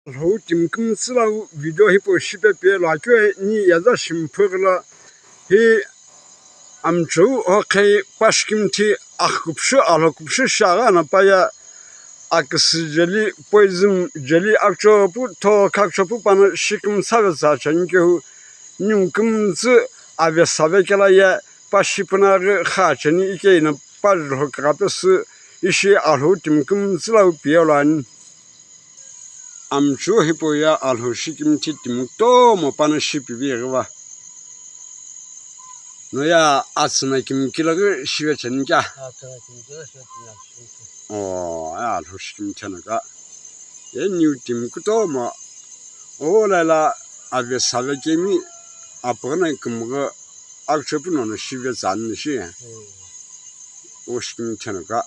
后今公司了为了一部西北边那个你也是幸福的了，he am周和开80天啊，不是下个那把呀，啊个是这里不是这里啊这不他看这不把那西公啥个啥成就，你公司啊别啥个给了也把西不那个哈成一个那把日后个不是一些啊后今公司了别乱。am chu hipo ya alho shikim titim to mo pana shipi biwa no ya asna kim kilaga shiwe chenja oh ya alho shikim chenaga ye new tim kuto mo o la ave save kemi apana kumga akchepu no shiwe zan shi o shikim chenaga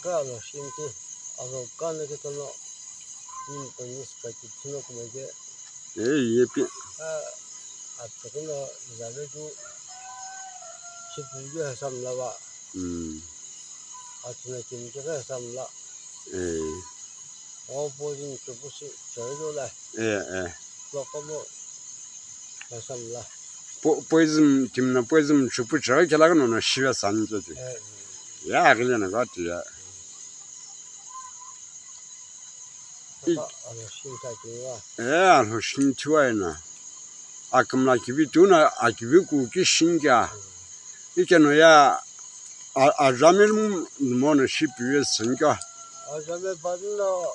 ka no shimti alo kan ke to no in to nis ka ti no ko ge ye pi a to no za le ju shi bu ge sam la ba a to ne kim ge sam la o bo jin to bu shi che jo la lo ko mo sam la poison timna poison chupu cha ke la no shiwe san je ya gele na ga ti ya alho shin tuai na akamla kibi tuna akibi ku ki shinga ikeno ya a jamir mo na shipi singa a jabe ba no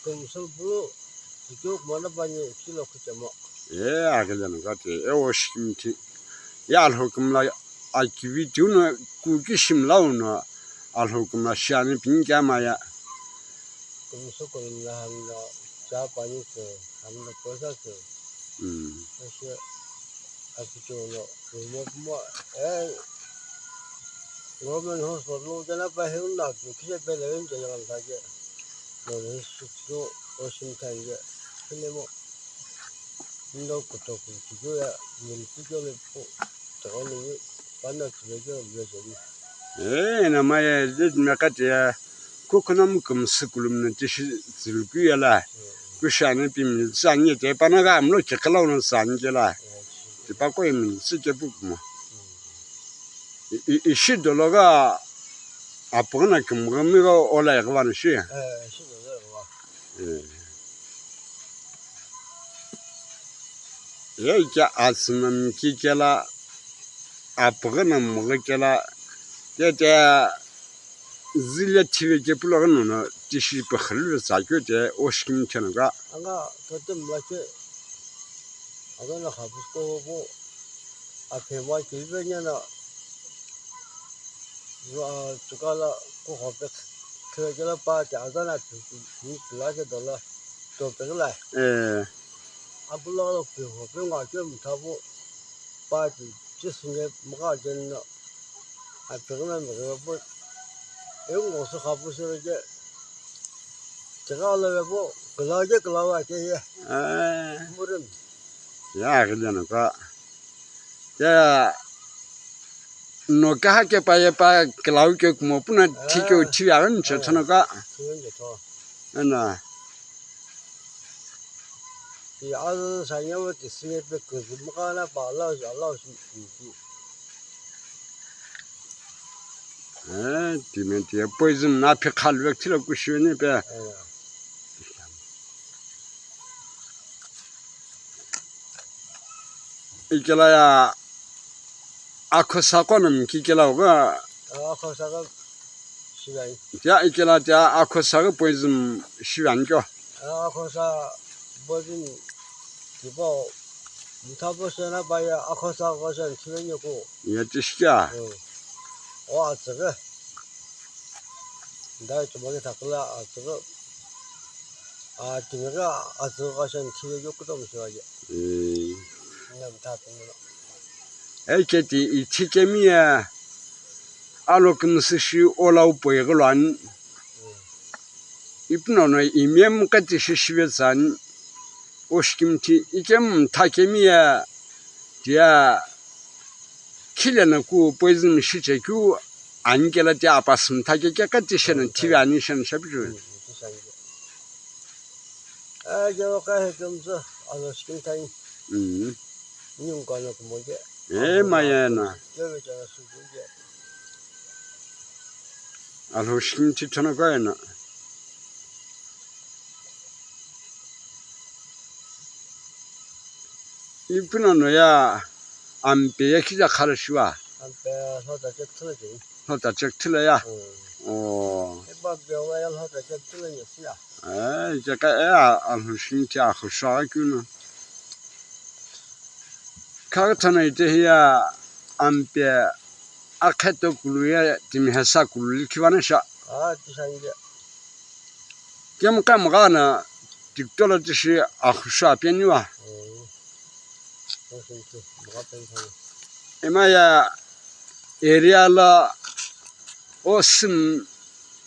kum sul bu ki mo na ba ni kilo ku chamo agele na ga ti o shinti ya alho kamla akibi tuna ku ki shimla na alho kamla shani pinga ma ya kum sul ko na han na cha pa ni ko han na ko sa ko是还是就了，我们说路在那边很难，就去别人这样大家，有人是说我心看着，现在么，你都不做工，就要你自己来做，这个你反正自己就没做的。那么呀，这那个的，可能公司可能就是自己呀啦，不像那边商业的，把那个俺们这个老人商业啦，就把国民自己不嘛，一许多那个啊，不那个我们个我来个玩意是的吧。也家啊是那么几家啦，啊不可能么个家啦，这日历体育节不那个呢，就是不很热啥个的，我是跟前那个。他这么去，那还不够不，偏往这边呢，这个了不好别，可这了把家长呢，你自然就到了，到这个来。不老了不好，别我这么差不，把这年没干真了，这个那个不，因为我是还不是这个了不，个老啊这些，没人。ya个那个，这那个还给把个老个么不能提人吃那个，那。第23年我第4年被狗子没干了，把老鼠对面的不是那批卡路去了过去那边。一个了呀，阿克萨关那几个了个。阿克萨个西安。这一个了这阿克萨个不是西安个。阿克萨不是地包，他不是那把呀阿克萨好像去了一个。也就是啊。哇，这个，你怎么给他个了这个，这个这个好像去了一个东西了也。那么他怎么了？哎，这的一提个面啊，阿罗公司是我老婆一个乱，一不能呢一面么个就是西北山，我是今天一个他个面啊，这去年那个不是是这个。俺给了第二把什么？他这个这些人体院里想是不是？ sanki. Acaba kahe kumsa alışkın tayın yung kano kumoje. mayana. Deve jana suje. 알호시킴 티터나 거야나. 이쁘나 너야 안배에 기자 가르시와. Ampe hoda jek tılacı. 너다 적틀어야. Eba bewayal hoda jek tılacı ya. 이제 까 알호시킴 티 아호샤기는. 카르타나 이제야 안배 아케도 굴루야 dim해사 굴릴 기반에서 Sanki. 겸까 뭐가나 딕돌듯이 아호샤 변이와. Sanki. Muhabbet sana. 이마야 에리알라 오슴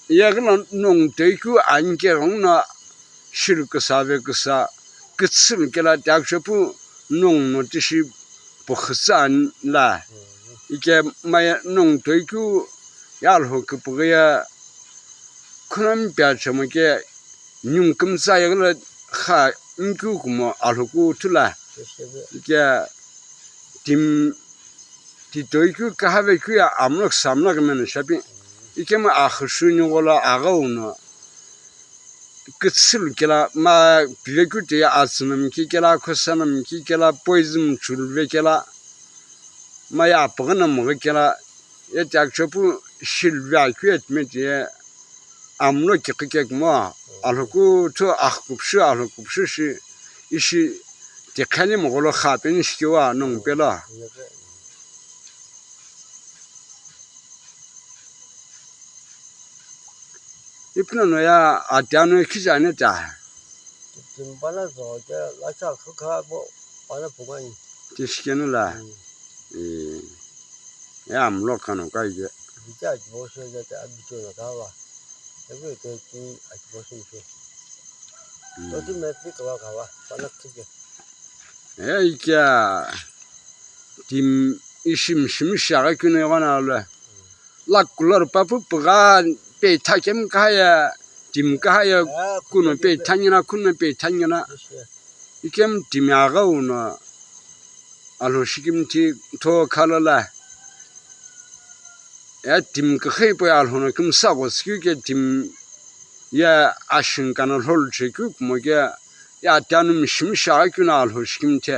야그는 농대구 안개롱나 실크사베크사 끝을 깨라 대학쇼프 농노듯이 보ხ산라 이게 마야 농대구 야르호 그보야 그런 뼈점게 뇽금사역을 하 인구구모 알고 틀라 이게 딤 디도이크 가하베크야 아무럭 삼락면 샤비 이게 뭐 아흐슈니 걸라 아가우나 끝을 깨라 마 비레쿠티 아스는 키케라 코사는 키케라 포이즘 줄베케라 마야 버는 뭐케라 예 작쇼프 실비아크에 메디에 아무럭 키케케 뭐 알고 저 아흐kup시 알고kup시 이시 데칼리 먹으러 가빈 시켜와 농배라 이쁘나 너야 아따노 키자네다 Timbana zoje lacha kha bo bana pugani. 디시케는라 야 암록하는 거 이제 Bija boso je ta abicho na dawa. Ebe ke ti boso je. To ti me pi kawa kawa bana tike. 이게 딤 이심 심샤가 그네가나래 락kul러 빠뿌뿌가 베타겜 가야 딤 가야 kuno 베타니나 kuno 베타니나 이겜 딤야가 우나 알호시김티 더 칼라라 야 딤그 헤보야 알호나 금 싸고 스기게 딤야 아신간을 홀치고 뭐게 야 단음 심샤가 그나 알호시김티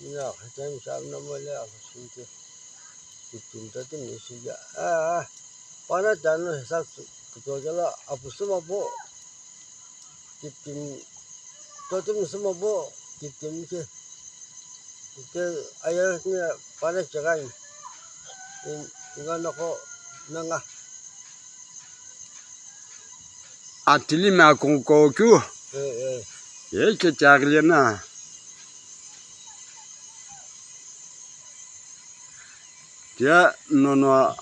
ina khatam sab na mole asinti. Titinta tin nisija. Bana dano hesab kujala apusuma bo. Titin totim suma bo titin ke. Ke ayahnya bana jagai. Ingano ko nanga. 아틀리마 공고규 이렇게 작으려나 야 너너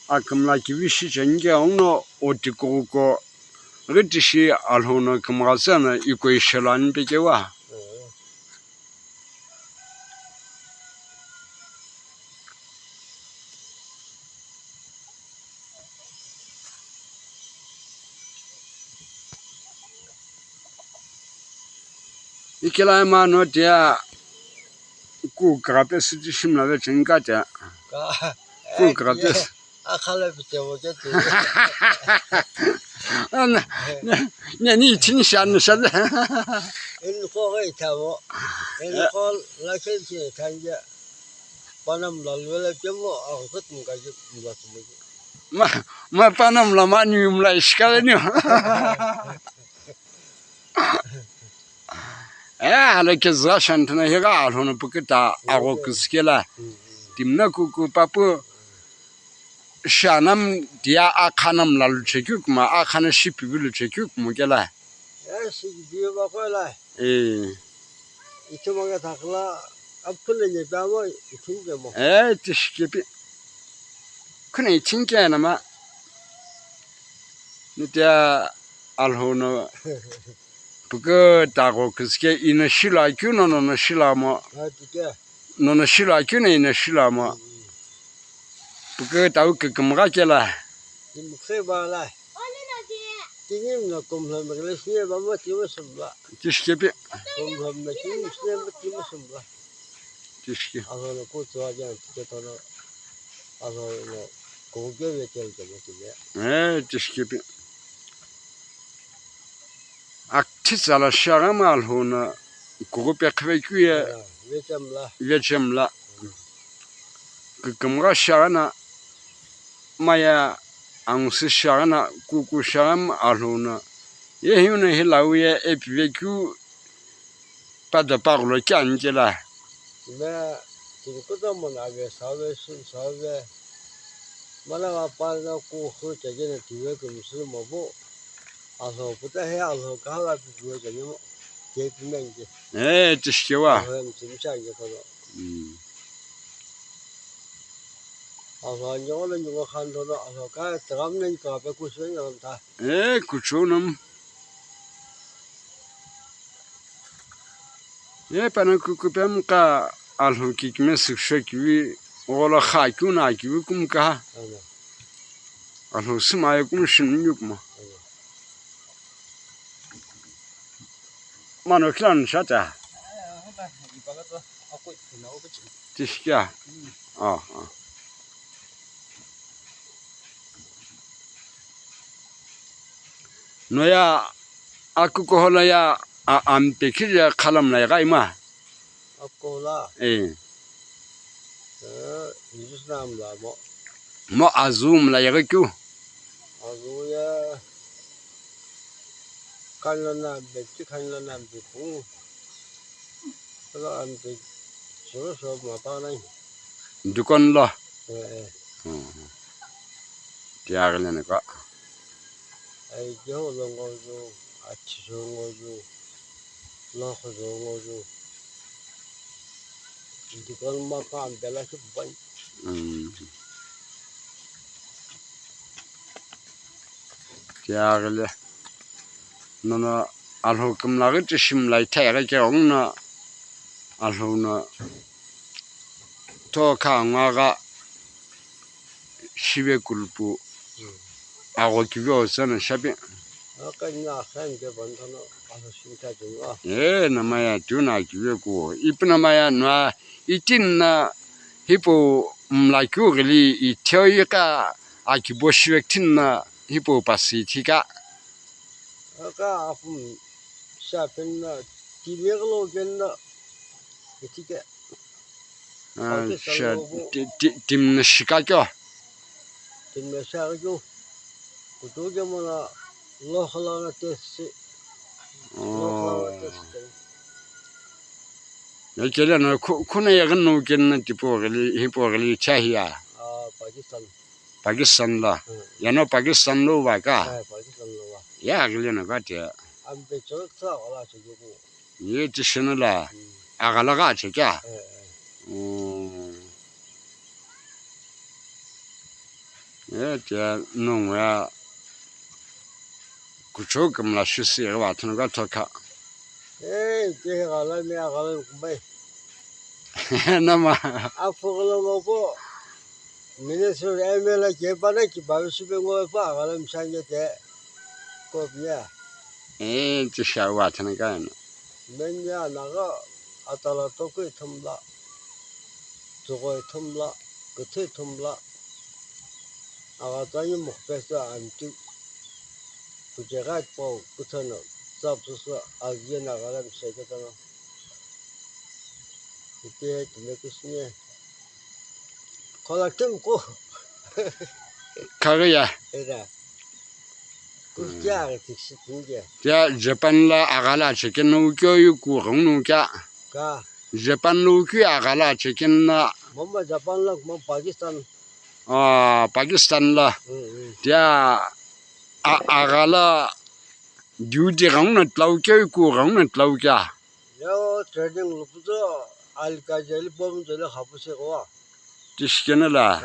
아금라 기위시 전개 없노 어디고고 그듯이 알호나 그마서나 이거 이실안 비게와 이kel아마 너디야 구 그라베스 지심나게 전가자 구 그라베스 akhala bitewoje tu. 니 진샤는 샤데 In ko ga itabo. In ko lakin chi tanja. Panam lalwela jemo akut mukaje mukaje. 마 빠남 라마니 umla 이스칼니요 알게 자산트나 해가 알호는 부끄다 아고 그스kel라 dimna kuku papu shanam dia akhanam lalu chekuk ma akhana shipibil chekuk mukela Si dia bakola. Itu mga takla apkule ni bawo itinje mo. tishkepi kune chinkena ma nitia alhono buku dago kuske ina shila kuno no shila mo no shila kuno ina shila mo buku tau kekemga kela 님 세바라 띵님 곰럼 그래시에 바마 티무스바 디스케비 곰럼 티무스네 티무스바 디스케 아서는 고츠와장 티케토노 아서는 고개에 될 디스케비 악티살라 샤가말호나 고고백회규에 외점라 예점라 그금가 샤가나 마야 앙스 샤가나 꾸꾸 샤감 알호나 예히우나 힐라우에 에피베규 빠다 빠글로 짠jel라 네 지금도 뭐 나게 사회 사회 말아가 빠르고 그때는 뒤에 금수 뭐고 아서부터 해야 아서 가가 비교해주면 대비면 이제 디스케와 그럼 진짜 이제 더 아서 이거는 이거 한도는 아서 가 들어가면니까 190년 다 구초놈 빠나 그뱀까 알호키 키메 슥셔키위 오라 하이쿠나 키위 꿈까 아니 알호 스마이 꿈신육마 마노 클란 샤타 이바가도 아고 나오고 디스케야 너야 아쿠코홀라야 암페키야 칼람나야 이마 아고라 에 이주스남라 뭐 아줌라 야가큐 아고야 칼로나 베치 칼로나 비고 그거 안돼 저서 마타나이 두건로 예 디아글레네가 ai cho long ngô du chỉ số ngô du lo khó số ngô du thì con mà con bé là chụp bánh 디아글레 너나 알호 금라게 찌심라이 태가 경나 알호나 또 강화가 시베 굴부 아고 기벼서는 샤비 아까 나 산게 번터는 가서 심사 중아 나마야 주나 기벼고 이쁘나마야 나 이진나 히포 라이쿠글이 이 태어이가 아기보 시백틴나 히포 바시티가 아까 아픔 샤펜나 디베글로 겐나 이티게 dimna shikajo dimna shakajo kutoge mona lohlana tesi yajela no kuna yagan no genna tipogali hipogali chahia Pakistan la yano Pakistan lo wa ka ya gle na ka te ambe choksa wala chugo ye tishna la agala ga che kya ye te no ya kucho kamla shisi wa tna ga toka ke gala me gala kumbai nama afoglo lobo minister emela ke bana ki bavishbe ngo pa gala mshange te ko biya tisha wa tna ga na menya naga atala to ko thumla 조거에 텀라 끝에 텀라 아가자니 목표서 안티 부제가 또 끝에는 잡수서 아기에 나가는 세계잖아 그때 드네크스네 콜라팀고 가가야 에라 그게 tik시 중게 야 재판라 아가라 치킨 노교육 구흥노가 가 재판 노교 아가라 치킨나 뭔가 자판라 뭐 파키스탄 파키스탄라 야 아가라 뉴디랑나 tlau교 구흥나 tlau가 요 트레이딩 루프도 알카젤 봄들 하부세고 디스케나라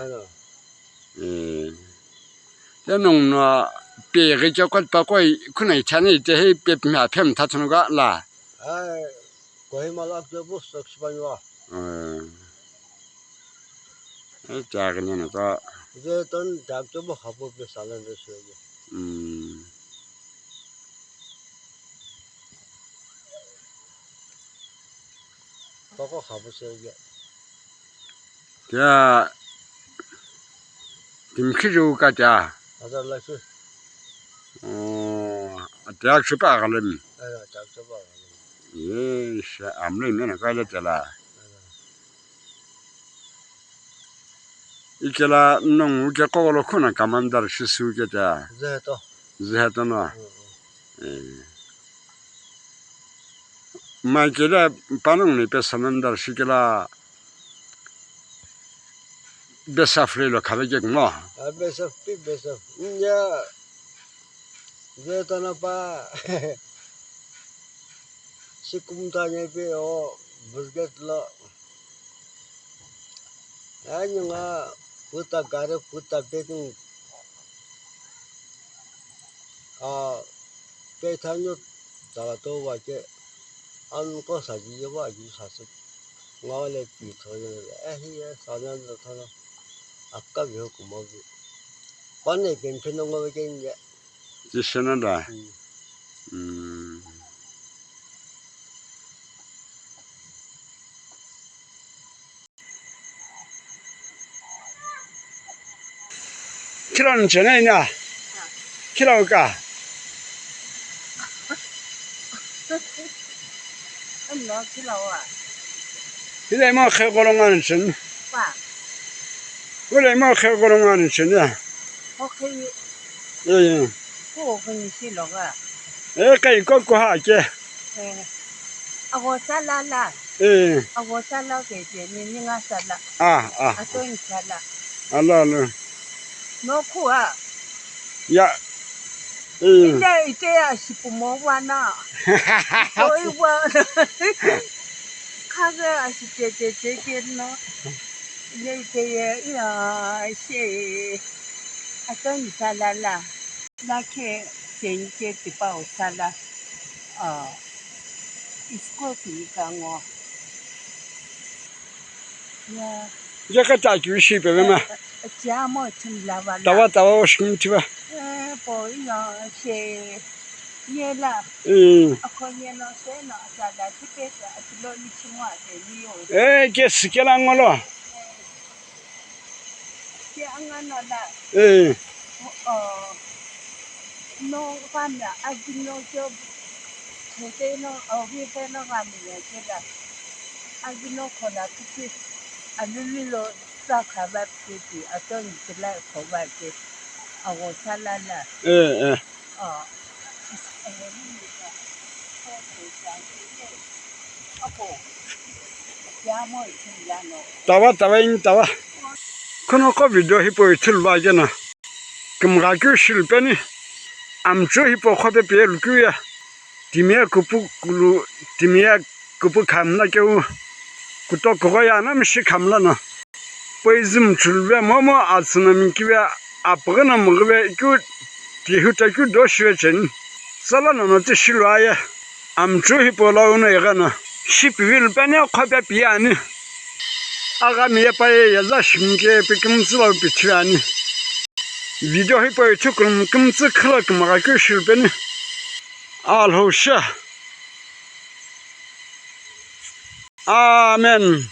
야농나 베게 저것 바고 그네 차네 이제 베미아 팸 타츠노가 라 고히말라 저부 석스바니와 자그네가 이제 돈 잡죠 뭐 가보게 살는 데서 그거 가보세요 이게. 자, 김치주 가자. 아달라서 대학 수박 갈래. 에라 잡죠 봐. 예, 아무래도 가자잖아. 이제라 농 우게 거로 코나 가만다르 시수게자. 이제 또 제하더나. 마이케라 반응이 베사는다르 시게라 베사프레로 가베게구나. 아 베서 삐 베서 이제 또나 봐. 시꿈다녀 빼요. 물겠러. 아니가 부타 가르 부타 빼든 빼타뇨 다도 와게 안고 사지 와지 사서 나와래 비터는 에히야 사년도 타나 아까 배우고 뭐 반에 괜찮은 거 이제 지시는다. 키로는 전에냐? 키로가. nó cái lâu à 그래 뭐 해고롱하는 전. và 그래 뭐 해고롱하는 전이야. có khi 예. cô hình xí lâu à cái có 하게. à vô sa la la 예. à vô sa la cái gì nhưng ngã sa la 아. à tôi sa la 알라. nó khu à 야. 예. đây đây à chỉ có mộtวันà tôiวันkhác à chỉ chế nó đây đây là sẽ à tôi sa la la là cái chế chế thì bảo sa la isco thì càng ngon yeah 이제 갖다 주시 배면 cha mo chim la va 따와 오시면 봐. po yo se ye la a ko ye no se no sa la ti pe sa ti lo ni chi wa de ni yo 게 스케랑 걸로. ti ang no la 예. no pa na a ti no jo te no o vi te no ga ni ye ke la a ti no ko la ti a lu lo sa ka ba ti a to ni ti la ko ba ti a wo sa la la 예. 따와. 그노고 비디오 히포 틀바잖아. 금가교 실패니 암조 히포 코베 베르규야. 디미야 쿠푸쿠루 디미야 쿠푸 감나교 kuto koya na mishi kamla na poizim chulwe momo atsunami kiwe apgana mugwe ku tihuta ku doshwe chen sala no te shilwaye amchu hipola una yagana shipwil bane khobe piani aga miye paye yaza shimge pikimsla pichwani video hipo chukum kimtsi khla kmaga ku shilbeni alhosha Amen.